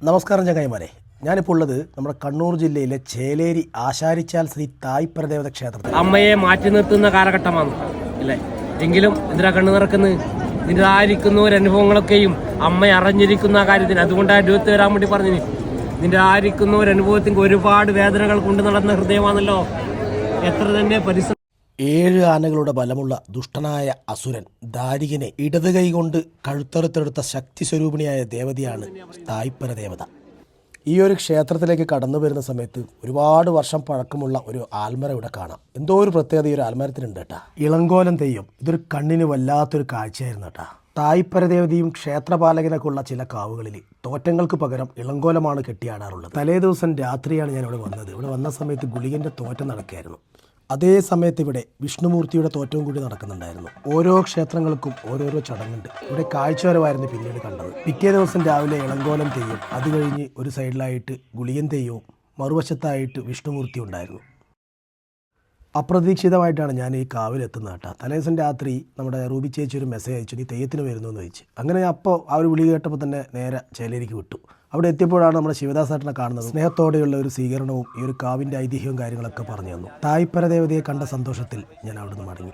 നമസ്കാരം ചങ്ങായിമാരെ, ഞാനിപ്പോൾ ഉള്ളത് നമ്മുടെ കണ്ണൂർ ജില്ലയിലെ ചേലേരി ആശാരിച്ചാൽ ശ്രീ തായ്പരദേവത ക്ഷേത്രത്തിൽ. അമ്മയെ മാറ്റി നിർത്തുന്ന കാലഘട്ടമാണ് അല്ലേ? എങ്കിലും എന്തിനാ കണ്ണു നിറക്കുന്നത്? നിന്റെ ഒരനുഭവങ്ങളൊക്കെയും അമ്മ അറിഞ്ഞിരിക്കുന്ന കാര്യത്തിന്. അതുകൊണ്ടാണ് അടുത്ത് വരാൻ വേണ്ടി പറഞ്ഞു. നിന്റെ ഒരനുഭവത്തിന് ഒരുപാട് വേദനകൾ കൊണ്ട് നടന്ന ഹൃദയമാണല്ലോ. എത്ര തന്നെ പരിശ്രമം. 7 ആനകളുടെ ബലമുള്ള ദുഷ്ടനായ അസുരൻ ദാരികനെ ഇടത് കൈ കൊണ്ട് കഴുത്തറുത്തെടുത്ത ശക്തി സ്വരൂപിണിയായ ദേവതയാണ് തായ്പരദേവത. ഈ ഒരു ക്ഷേത്രത്തിലേക്ക് കടന്നു വരുന്ന സമയത്ത് ഒരുപാട് വർഷം പഴക്കമുള്ള ഒരു ആൽമര ഇവിടെ കാണാം. എന്തോ ഒരു പ്രത്യേകത ഈ ഒരു ആൽമരത്തിനുണ്ട് കേട്ടാ. ഇളങ്കോലം തെയ്യം ഇതൊരു കണ്ണിന് വല്ലാത്തൊരു കാഴ്ചയായിരുന്നു കേട്ടാ. തായ്പരദേവതയും ക്ഷേത്രപാലകനൊക്കെ ഉള്ള ചില കാവുകളിൽ തോറ്റങ്ങൾക്ക് പകരം ഇളങ്കോലമാണ് കെട്ടിയാടാറുള്ളത്. തലേ ദിവസം രാത്രിയാണ് ഞാൻ ഇവിടെ വന്നത്. ഇവിടെ വന്ന സമയത്ത് ഗുളികൻ്റെ തോറ്റം നടക്കുകയായിരുന്നു. അതേ സമയത്ത് ഇവിടെ വിഷ്ണുമൂർത്തിയുടെ തോറ്റവും കൂടി നടക്കുന്നുണ്ടായിരുന്നു. ഓരോ ക്ഷേത്രങ്ങൾക്കും ഓരോരോ ചടങ്ങുണ്ട്. ഇവിടെ കാഴ്ചവരമായിരുന്നു പിന്നീട് കണ്ടത്. പിറ്റേ ദിവസം രാവിലെ ഇളങ്കോലം തെയ്യം, അത് കഴിഞ്ഞ് ഒരു സൈഡിലായിട്ട് ഗുളികൻ തെയ്യവും മറുവശത്തായിട്ട് വിഷ്ണുമൂർത്തി ഉണ്ടായിരുന്നു. അപ്രതീക്ഷിതമായിട്ടാണ് ഞാൻ ഈ കാവിലെത്തുന്നത് കേട്ടോ. തലേദിവസം രാത്രി നമ്മുടെ റൂബി ചേച്ചി ഒരു മെസ്സേജ് അയച്ചു, നീ തെയ്യത്തിന് വരുന്നു എന്ന് ചോദിച്ചു. അങ്ങനെ അപ്പോൾ ആ ഒരു വിളി കേട്ടപ്പോൾ തന്നെ നേരെ ചേലേരിക്ക് വിട്ടു. അവിടെ എത്തിയപ്പോഴാണ് നമ്മുടെ ശിവദാസേട്ടനെ കാണുന്നത്. സ്നേഹത്തോടെയുള്ള ഒരു സ്വീകരണവും ഈ ഒരു കാവിൻ്റെ ഐതിഹ്യവും കാര്യങ്ങളൊക്കെ പറഞ്ഞു തന്നു. തായ്പരദേവതയെ കണ്ട സന്തോഷത്തിൽ ഞാൻ അവിടുന്ന് മടങ്ങി.